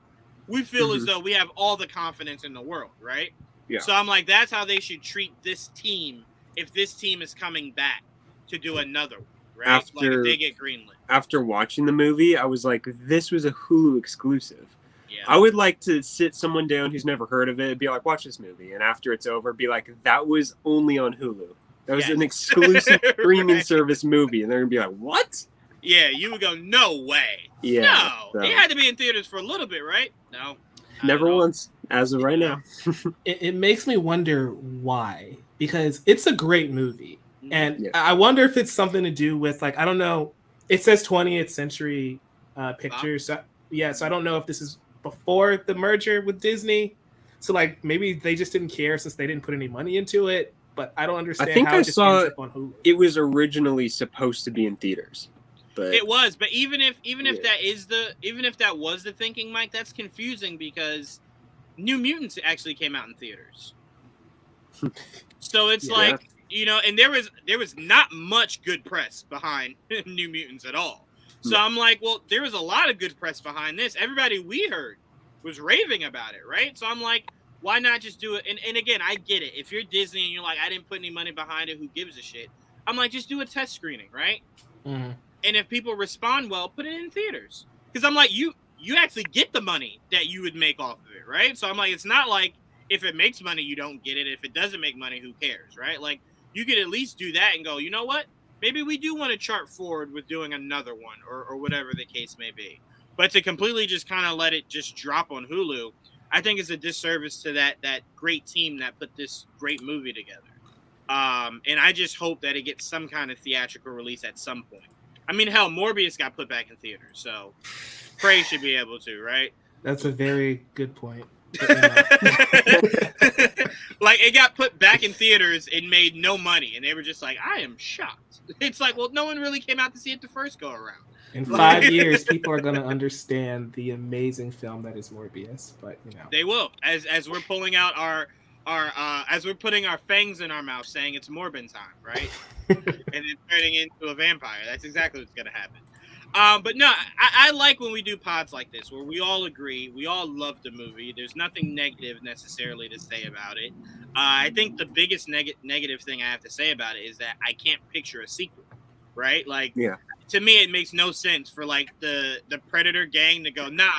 we feel as though we have all the confidence in the world, right? Yeah. So I'm like, that's how they should treat this team if this team is coming back to do another one, right? Like if they get greenlit. After watching the movie, I was like, this was a Hulu exclusive. Yeah. I would like to sit someone down who's never heard of it and be like, watch this movie. And after it's over, be like, that was only on Hulu. That was an exclusive streaming service movie. And they're going to be like, what? Yeah, you would go, no way. Yeah. No. It had to be in theaters for a little bit, right? No. Never once, as of right now. It makes me wonder why. Because it's a great movie. And I wonder if it's something to do with, like, I don't know. It says 20th Century Pictures. So I don't know if this is before the merger with Disney. So, like, maybe they just didn't care since they didn't put any money into it. But I don't understand how it just ends up on Hulu. It was originally supposed to be in theaters. But it was, but even if that was the thinking, Mike, that's confusing because New Mutants actually came out in theaters. So it's Yeah. like, you know, and there was not much good press behind New Mutants at all. So I'm like, well, there was a lot of good press behind this. Everybody we heard was raving about it, right? So I'm like, why not just do it? And again, I get it. If you're Disney and you're like, I didn't put any money behind it, who gives a shit? I'm like, just do a test screening, right? Mhm. And if people respond well, put it in theaters. Because I'm like, you actually get the money that you would make off of it, right? So I'm like, it's not like if it makes money, you don't get it. If it doesn't make money, who cares, right? Like, you could at least do that and go, you know what? Maybe we do want to chart forward with doing another one or whatever the case may be. But to completely just kind of let it just drop on Hulu, I think it's a disservice to that great team that put this great movie together. And I just hope that it gets some kind of theatrical release at some point. I mean, hell, Morbius got put back in theaters, so Prey should be able to, right? That's a very good point. Like, it got put back in theaters and made no money, and they were just like, I am shocked. It's like, well, no one really came out to see it the first go around. In 5 years, people are going to understand the amazing film that is Morbius. But you know, They will, as we're pulling out our as we're putting our fangs in our mouth, saying it's Morbin time, right? And then turning into a vampire. That's exactly what's gonna happen. But no, I like when we do pods like this, where we all agree, we all love the movie. There's nothing negative necessarily to say about it. I think the biggest negative thing I have to say about it is that I can't picture a sequel, right? Like, Yeah. To me, it makes no sense for like the Predator gang to go, nah,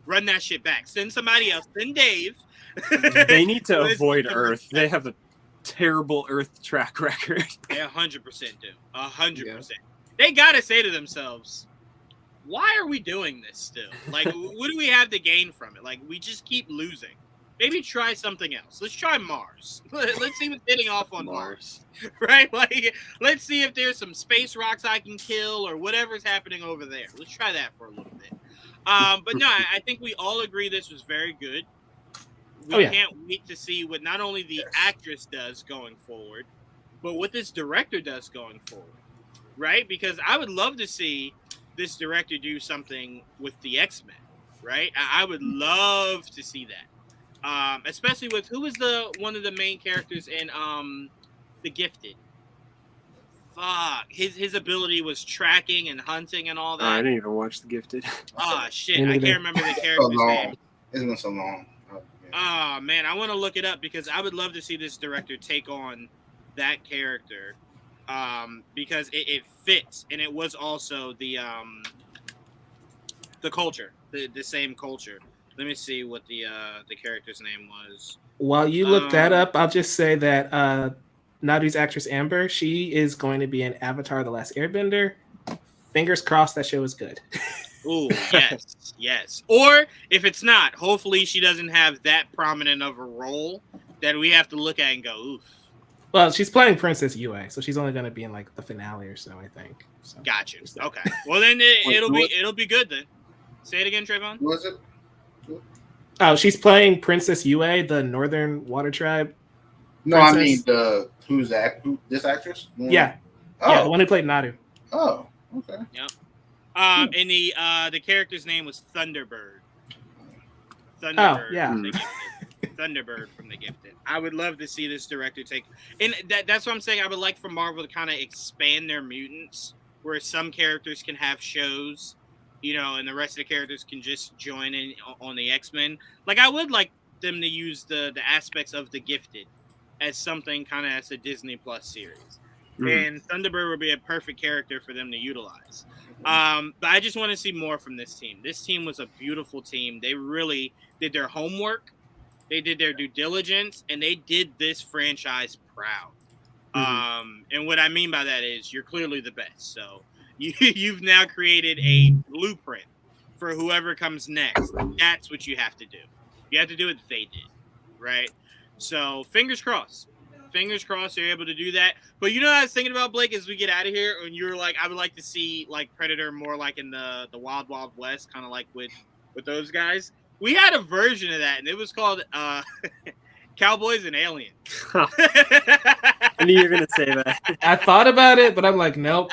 run that shit back. Send somebody else. Send Dave. They need to avoid Earth. They have a terrible Earth track record. They 100% do. 100%. They gotta say to themselves, why are we doing this still? Like, what do we have to gain from it? Like, we just keep losing. Maybe try something else. Let's try Mars. Let's see what's hitting off on Mars. Right? Like, let's see if there's some space rocks I can kill or whatever's happening over there. Let's try that for a little bit. But no, I think we all agree this was very good. We can't wait to see what not only the actress does going forward, but what this director does going forward. Right? Because I would love to see this director do something with the X-Men. Right? I would love to see that. Especially with who was one of the main characters in The Gifted. Fuck, his ability was tracking and hunting and all that. I didn't even watch The Gifted. Oh shit, I can't remember the character's name. It's been so long. Oh man, I want to look it up because I would love to see this director take on that character, because it fits, and it was also the culture, the same culture. Let me see what the character's name was. While you look that up, I'll just say that Nadu's actress Amber, she is going to be in Avatar: The Last Airbender. Fingers crossed that show is good. Ooh, yes. Or if it's not, hopefully she doesn't have that prominent of a role that we have to look at and go, oof. Well, she's playing Princess Yue, so she's only going to be in like the finale or so, I think. So, got you. Okay. Well, then it'll be good then. Say it again, Trayvon. Was it? Oh, she's playing Princess Yue, the Northern Water Tribe. No, Princess. I mean who's this actress? Yeah. Oh. Yeah, the one who played Nadu. Oh, okay. Yep. And the character's name was Thunderbird. Thunderbird. Oh, yeah. From The Gifted. Thunderbird from The Gifted. I would love to see this director take, and that's what I'm saying. I would like for Marvel to kind of expand their mutants, where some characters can have shows, and the rest of the characters can just join in on the X-Men. Like, I would like them to use the aspects of The Gifted as something kind of as a Disney Plus series. And Thunderbird would be a perfect character for them to utilize. But I just want to see more from this team. This team was a beautiful team. They really did their homework. They did their due diligence, and they did this franchise proud. And what I mean by that is you're clearly the best. So you've now created a blueprint for whoever comes next. That's what you have to do. You have to do what they did, right? So fingers crossed. Fingers crossed you're able to do that. But what I was thinking about, Blake, as we get out of here, and you were like, I would like to see like Predator more like in the Wild Wild West, kind of like with those guys. We had a version of that, and it was called Cowboys and Aliens. I knew you were gonna say that. I thought about it, but I'm like, nope.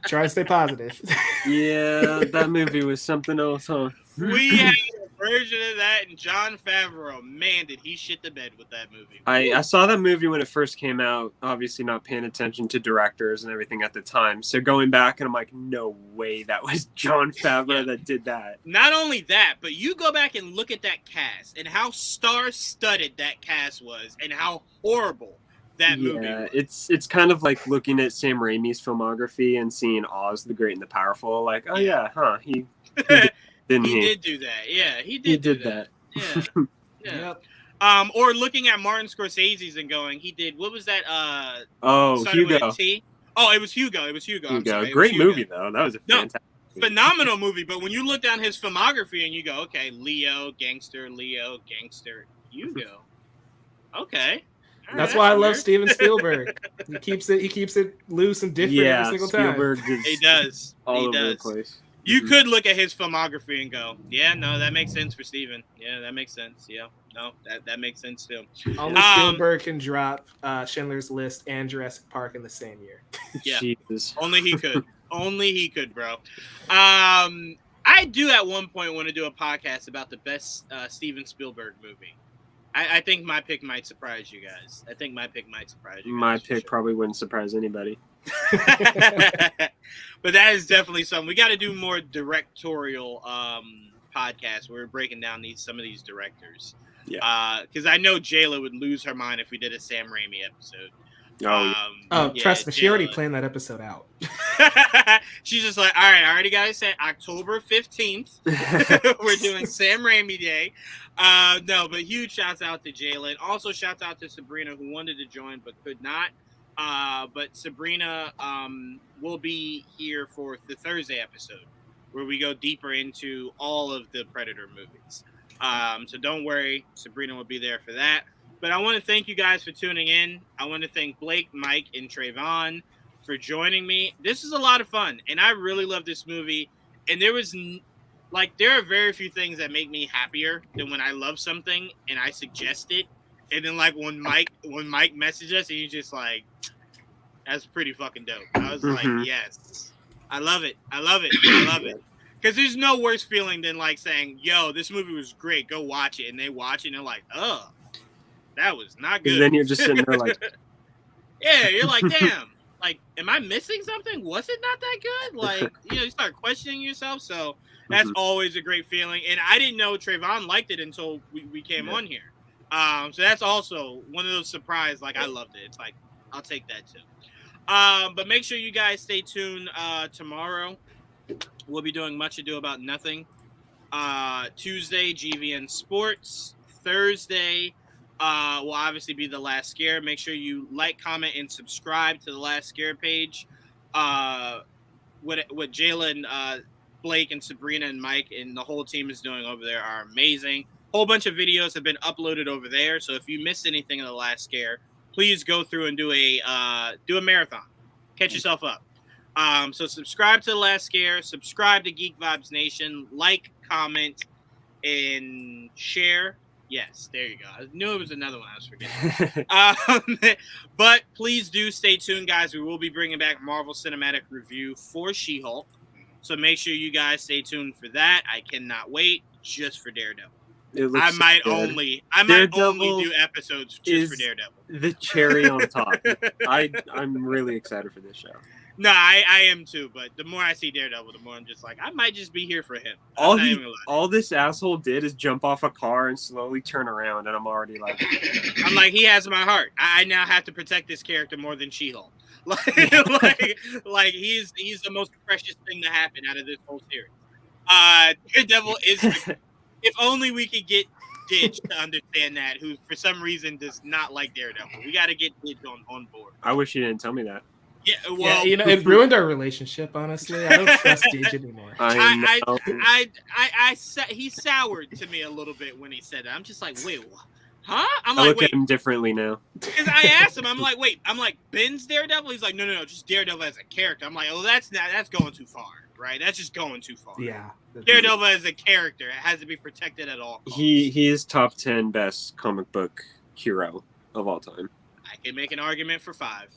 Try to stay positive. Yeah, that movie was something else, huh? We had a version of that, and Jon Favreau, man, did he shit the bed with that movie. I saw that movie when it first came out, obviously not paying attention to directors and everything at the time. So going back and I'm like, no way that was Jon Favreau that did that. Not only that, but you go back and look at that cast and how star-studded that cast was and how horrible that movie was. It's kind of like looking at Sam Raimi's filmography and seeing Oz the Great and the Powerful. Like, oh yeah, he didn't he? He did do that. Yeah, he did that. Yeah. Yep. Or looking at Martin Scorsese's and going, he did, what was that? Hugo. Oh, it was Hugo. I'm sorry. Great movie, though. That was a fantastic movie. Phenomenal movie. But when you look down his filmography and you go, okay, Leo, gangster, Hugo. Okay. That's why I love Steven Spielberg. He keeps it loose and different every single Spielberg time. He does. All over the place. You could look at his filmography and go, yeah, no, that makes sense for Steven. Yeah, that makes sense. Yeah, no, that makes sense too. Only Spielberg can drop Schindler's List and Jurassic Park in the same year. Yeah, Jesus. Only he could. Only he could, bro. I do at one point want to do a podcast about the best Steven Spielberg movie. I think my pick might surprise you guys. My pick probably wouldn't surprise anybody. But that is definitely something. We got to do more directorial podcasts where we're breaking down some of these directors. Yeah. Because I know Jayla would lose her mind if we did a Sam Raimi episode. Trust me, she already planned that episode out. She's just like, all right, I already got to say October 15th. We're doing Sam Raimi Day. No, but huge shouts out to Jayla. Also shouts out to Sabrina, who wanted to join but could not. But Sabrina will be here for the Thursday episode where we go deeper into all of the Predator movies. So don't worry, Sabrina will be there for that. But I want to thank you guys for tuning in. I want to thank Blake, Mike, and Trayvon for joining me. This is a lot of fun, and I really love this movie. And there are very few things that make me happier than when I love something and I suggest it. And then when Mike messaged us and he's just like, that's pretty fucking dope. I was like, yes, I love it. Because there's no worse feeling than saying, yo, this movie was great. Go watch it. And they watch it and they're like, oh, that was not good. And then you're just sitting there like, yeah, you're like, damn, am I missing something? Was it not that good? You start questioning yourself. So that's always a great feeling. And I didn't know Trayvon liked it until we came on here. So that's also one of those surprises. I loved it. It's I'll take that too. But make sure you guys stay tuned. Tomorrow we'll be doing Much Ado About Nothing. Tuesday, GVN Sports. Thursday will obviously be The Last Scare. Make sure you like, comment, and subscribe to The Last Scare page. What Jayla and Blake and Sabrina and Mike and the whole team is doing over there are amazing. Whole bunch of videos have been uploaded over there. So if you missed anything of The Last Scare, please go through and do a marathon. Catch yourself up. So subscribe to The Last Scare. Subscribe to Geek Vibes Nation. Like, comment, and share. Yes, there you go. I knew it was another one I was forgetting. But please do stay tuned, guys. We will be bringing back Marvel Cinematic Review for She-Hulk. So make sure you guys stay tuned for that. I cannot wait just for Daredevil. I might only do episodes just for Daredevil. The cherry on top. I'm really excited for this show. No, I am too, but the more I see Daredevil, the more I'm just like, I might just be here for him. All this asshole did is jump off a car and slowly turn around, and I'm already like... I'm like, he has my heart. I now have to protect this character more than She-Hulk. He's the most precious thing to happen out of this whole series. Daredevil is... If only we could get Ditch to understand that, who for some reason does not like Daredevil. We got to get Ditch on board. I wish you didn't tell me that. Yeah, well, it ruined our relationship. Honestly, I don't trust Ditch anymore. He soured to me a little bit when he said that. I'm just like, wait, what? Huh? I look at him differently now. Because I asked him, I'm like, Ben's Daredevil? He's like, no, just Daredevil as a character. I'm like, oh, that's going too far, right? That's just going too far. Yeah. Daredevil as a character has to be protected at all costs. He is top 10 best comic book hero of all time. I can make an argument for 5.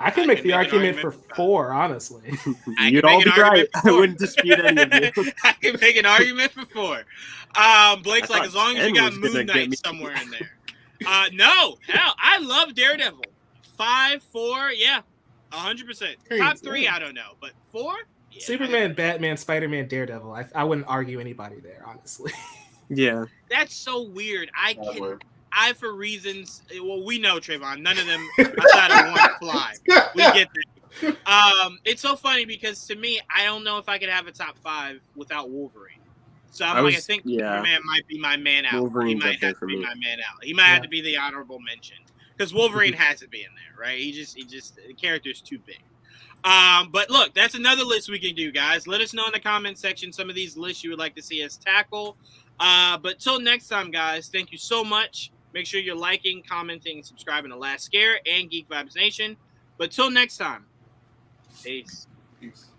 I can make the argument for 4, honestly. You'd all be right. I wouldn't dispute any of you. I can make an argument for 4. Blake's like, as long as you got Moon Knight somewhere in there. No, hell, I love Daredevil. 5, 4, yeah, 100%. Top 3, I don't know, but 4. Yeah, Superman, Batman, Spider-Man, Daredevil. I wouldn't argue anybody there, honestly. Yeah, that's so weird. I for reasons. Well, we know Trayvon. None of them outside of one fly. We get that. It's so funny because to me, I don't know if I could have a top 5 without Wolverine. So I think Superman might be my man out. He might have to be my man out. He might have to be the honorable mention because Wolverine has to be in there, right? He just the character's too big. But look, that's another list we can do, guys. Let us know in the comment section some of these lists you would like to see us tackle. But till next time, guys, thank you so much. Make sure you're liking, commenting, and subscribing to Last Scare and Geek Vibes Nation. But till next time, peace. Peace.